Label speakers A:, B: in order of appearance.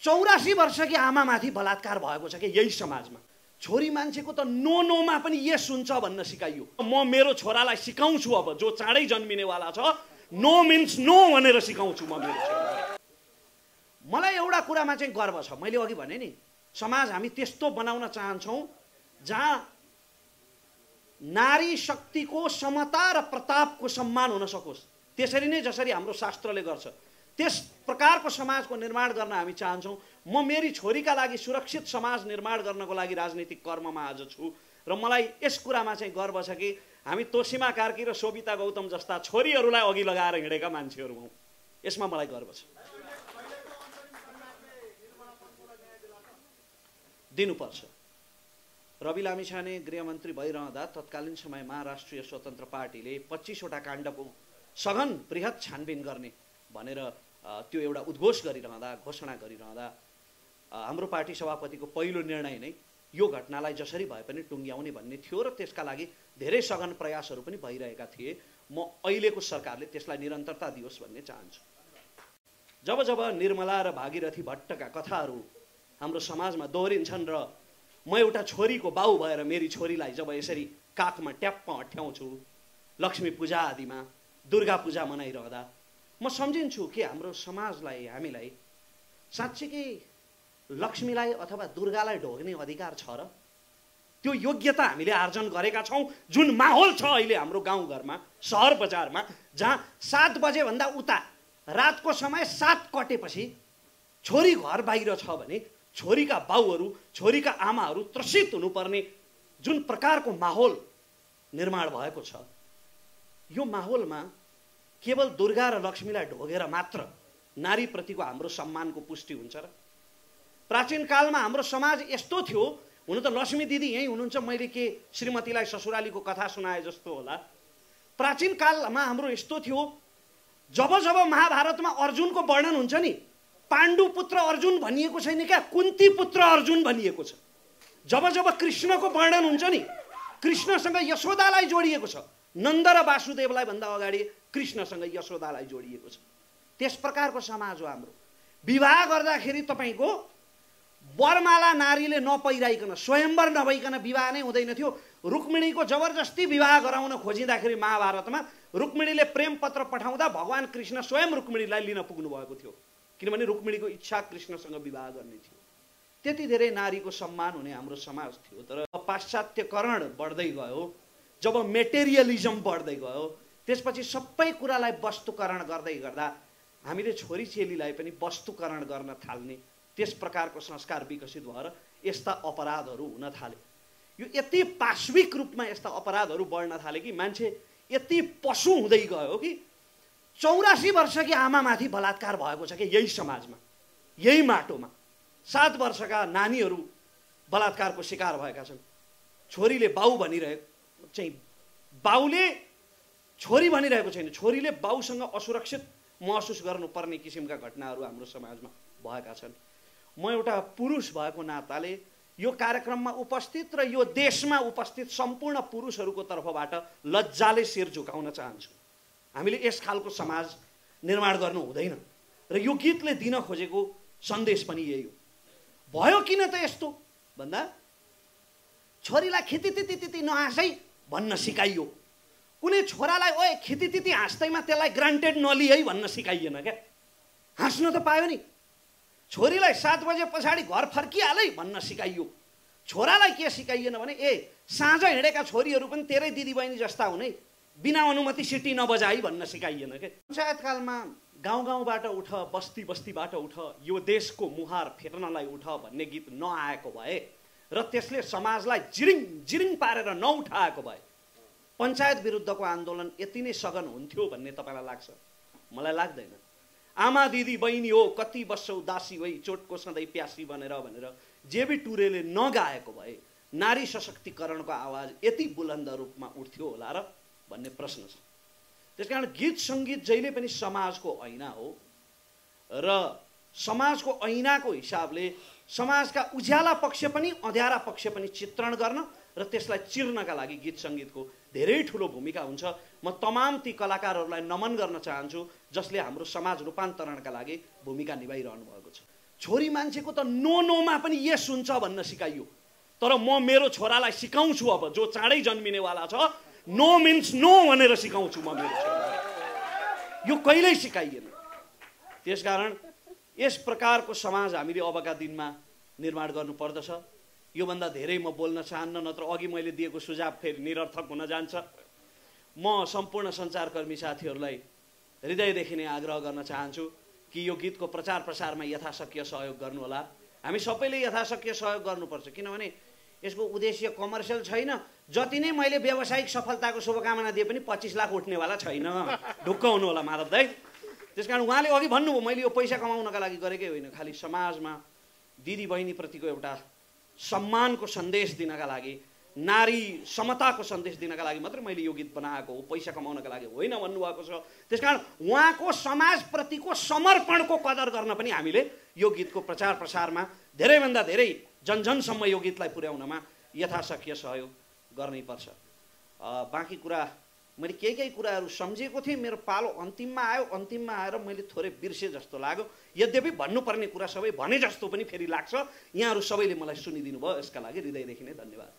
A: 84 वर्षकी आमामाथि बलात्कार भएको छ कि यही समाजमा। छोरी मान्छेको त नो नोमा पनि यस हुन्छ भन्न सिकाइयो। म मेरो छोरालाई सिकाउँछु, अब जो चाँडै जन्मिनेवाला छ, नो मिन्स नो भनेर सिकाउँछु म मेरो छोरालाई। मलाई एउटा कुरामा चाहिँ गर्व छ, मैले अघि भने नि, समाज हामी त्यस्तो बनाउन चाहन्छौँ जहाँ नारी शक्तिको समता र प्रतापको सम्मान हुन सकोस्। त्यसरी नै जसरी हाम्रो शास्त्रले गर्छ त्यस प्रकारको समाजको निर्माण गर्न हामी चाहन्छौँ। म मेरी छोरीका लागि सुरक्षित समाज निर्माण गर्नको लागि राजनीतिक कर्ममा आज छु र मलाई यस कुरामा चाहिँ गर्व छ कि हामी तोसीमा कार्की र शोभिता गौतम जस्ता छोरीहरूलाई अघि लगाएर हिँडेका मान्छेहरू हौँ। यसमा मलाई गर्व छ। दिनुपर्छ। रवि लामिछाने गृहमन्त्री भइरहँदा तत्कालीन समयमा राष्ट्रिय स्वतन्त्र पार्टीले 25वटा काण्डको सघन बृहत छानबिन गर्ने भनेर त्यो एउटा उद्घोष गरिरहँदा, घोषणा गरिरहँदा हाम्रो पार्टी सभापतिको पहिलो निर्णय नै यो घटनालाई जसरी भए पनि टुङ्ग्याउने भन्ने थियो र त्यसका लागि धेरै सघन प्रयासहरू पनि भइरहेका थिए। म अहिलेको सरकारले त्यसलाई निरन्तरता दियोस् भन्ने चाहन्छु। जब जब निर्मला र भागीरथी भट्टका कथाहरू हाम्रो समाजमा दोहोरिन्छन् र म एउटा छोरीको बाउ भएर मेरी छोरीलाई जब यसरी काखमा ट्याप्प अठ्याउँछु, लक्ष्मी पूजा आदिमा, दुर्गा पूजा मनाइरहँदा म सम्झिन्छु कि हाम्रो समाजलाई, हामीलाई साँच्चीकै लक्ष्मीलाई अथवा दुर्गालाई ढोग्ने अधिकार छ र? त्यो योग्यता हामीले आर्जन गरेका छौँ? जुन माहौल छ अहिले हाम्रो गाउँघरमा, सहर बजारमा, जहाँ 7 बजेभन्दा उता रातको समय 7 कटेपछि छोरी घर बाहिर छ भने छोरीका बाउहरू, छोरीका आमाहरू त्रसित हुनुपर्ने जुन प्रकारको माहौल निर्माण भएको छ, यो माहौलमा केवल दुर्गा र लक्ष्मीलाई ढोगेर मात्र नारीप्रतिको हाम्रो सम्मानको पुष्टि हुन्छ र? प्राचीन कालमा हाम्रो समाज यस्तो थियो, हुन त लक्ष्मी दिदी यहीँ हुनुहुन्छ, मैले के श्रीमतीलाई ससुरालीको कथा सुनाए जस्तो होला। प्राचीन कालमा हाम्रो यस्तो थियो, जब जब महाभारतमा अर्जुनको वर्णन हुन्छ नि, पाण्डु पुत्र अर्जुन भनिएको छैन क्या, कुन्ती पुत्र अर्जुन भनिएको छ। जब जब कृष्णको वर्णन हुन्छ नि, कृष्णसँग यशोदालाई जोडिएको छ। नन्द र वासुदेवलाई भन्दा अगाडि कृष्णसँग यशोदालाई जोडिएको छ। त्यस प्रकारको समाज हो हाम्रो। विवाह गर्दाखेरि तपाईँको वरमाला नारीले नपहिराइकन, स्वयंवर नभइकन विवाह नै हुँदैन थियो। रुक्मिणीको जबरजस्ती विवाह गराउन खोजिँदाखेरि महाभारतमा रुक्मिणीले प्रेम पत्र पठाउँदा भगवान कृष्ण स्वयं रुक्मिणीलाई लिन पुग्नु भएको थियो, किनभने रुक्मिणीको इच्छा कृष्णसँग विवाह गर्ने थियो। त्यति धेरै नारीको सम्मान हुने हाम्रो समाज थियो। तर पाश्चात्यकरण बढ्दै गयो, जब मेटेरियलिजम बढ्दै गयो, त्यसपछि सबै कुरालाई वस्तुकरण गर्दै गर्दा हामीले छोरी चेलीलाई पनि वस्तुकरण गर्न थाल्ने, त्यस प्रकारको संस्कार विकसित भएर यस्ता अपराधहरू हुन थाले। यो यति पाश्विक रूपमा यस्ता अपराधहरू बढ्न थाले कि मान्छे यति पशु हुँदै गयो कि 84 वर्षकी आमामाथि बलात्कार भएको छ कि यही समाजमा, यही माटोमा 7 वर्षका नानीहरू बलात्कारको शिकार भएका छन्। छोरीले बाउ भनिरहेको चाहिँ, बाउले छोरी भनिरहेको छैन, छोरीले बाउसँग असुरक्षित महसुस गर्नुपर्ने किसिमका घटनाहरू हाम्रो समाजमा भएका छन्। म एउटा पुरुष भएको नाताले यो कार्यक्रममा उपस्थित र यो देशमा उपस्थित सम्पूर्ण पुरुषहरूको तर्फबाट लज्जाले शिर झुकाउन चाहन्छु। हामीले यस खालको समाज निर्माण गर्नु हुँदैन र यो गीतले दिन खोजेको सन्देश पनि यही हो। भयो किन त यस्तो भन्दा छोरीलाई खितितिति नहाँसै भन्न सिकाइयो। कुनै छोरालाई ओए खितितिति हाँस्दैमा त्यसलाई ग्रान्टेड नलि है भन्न सिकाइएन क्या। हाँस्नु त पायो नि। छोरीलाई 7 बजे पछाडि घर फर्किहालै भन्न सिकाइयो। छोरालाई के सिकाइएन भने साँझ हिँडेका छोरीहरू पनि तेरै दिदीबहिनी जस्ता हुने, बिना अनुमति सिटी नबजाई भन्न सिकाइएन के। पञ्चायतकालमा गाउँ गाउँबाट उठ, बस्ती बस्तीबाट उठ, यो देशको मुहार फेर्नलाई उठ भन्ने गीत नआएको भए र त्यसले समाजलाई जिरिङ जिरिङ पारेर नउठाएको भए पञ्चायत विरुद्धको आन्दोलन यति नै सघन हुन्थ्यो भन्ने तपाईँलाई लाग्छ? मलाई लाग्दैन। आमा दिदी बहिनी हो कति बस्छौ दासी भई, चोटको सधैँ प्यासी भनेर जेबी टुरेले नगाएको भए नारी सशक्तिकरणको आवाज यति बुलन्द रूपमा उठ्थ्यो होला र भन्ने प्रश्न छ। त्यसकारण गीत सङ्गीत जहिले पनि समाजको ऐना हो र समाजको ऐनाको हिसाबले समाजका उज्याला पक्ष पनि अँध्यारा पक्ष पनि चित्रण गर्न र त्यसलाई चिर्नका लागि गीत सङ्गीतको धेरै ठुलो भूमिका हुन्छ। म तमाम ती कलाकारहरूलाई नमन गर्न चाहन्छु जसले हाम्रो समाज रूपान्तरणका लागि भूमिका निभाइरहनु भएको छ। छोरी मान्छेको त नो नोमा पनि यस हुन्छ भन्न सिकाइयो। तर म मेरो छोरालाई सिकाउँछु, अब जो चाँडै जन्मिनेवाला छ, नो मिन्स नो भनेर सिकाउँछु म मेरो छोरालाई। यो कहिल्यै सिकाइएन। त्यसकारण यस प्रकारको समाज हामीले अबका दिनमा निर्माण गर्नुपर्दछ। योभन्दा धेरै म बोल्न चाहन्न, नत्र अघि मैले दिएको सुझाव फेरि निरर्थक हुन जान्छ। म सम्पूर्ण सञ्चारकर्मी साथीहरूलाई हृदयदेखि नै आग्रह गर्न चाहन्छु कि यो गीतको प्रचार प्रसारमा यथाशक्य सहयोग गर्नुहोला। हामी सबैले यथाशक्य सहयोग गर्नुपर्छ, किनभने यसको उद्देश्य कमर्सियल छैन। जति नै मैले व्यावसायिक सफलताको शुभकामना दिए पनि 25 लाख उठ्नेवाला छैन। ढुक्क हुनु होला माधव दाइ। त्यसकारण उहाँले अघि भन्नुभयो मैले यो पैसा कमाउनका लागि गरेकै होइन, खालि समाजमा दिदी बहिनीप्रतिको एउटा सम्मानको सन्देश दिनका लागि, नारी समताको सन्देश दिनका लागि मात्रै मैले यो गीत बनाएको हो, पैसा कमाउनका लागि होइन भन्नुभएको छ। त्यसकारण उहाँको समाजप्रतिको समर्पणको कदर गर्न पनि हामीले यो गीतको प्रचार प्रसारमा धेरैभन्दा धेरै जनजनसम्म यो गीतलाई पुर्याउनमा यथाशक्य सहयोग गर्नैपर्छ। बाँकी कुरा मैले केही कुराहरू सम्झेको थिएँ, मेरो पालो अन्तिममा आयो। अन्तिममा आएर मैले थोरै बिर्से जस्तो लाग्यो। यद्यपि भन्नुपर्ने कुरा सबै भने जस्तो पनि फेरि लाग्छ। यहाँहरू सबैले मलाई सुनिदिनु भयो, यसका लागि हृदयदेखि नै धन्यवाद।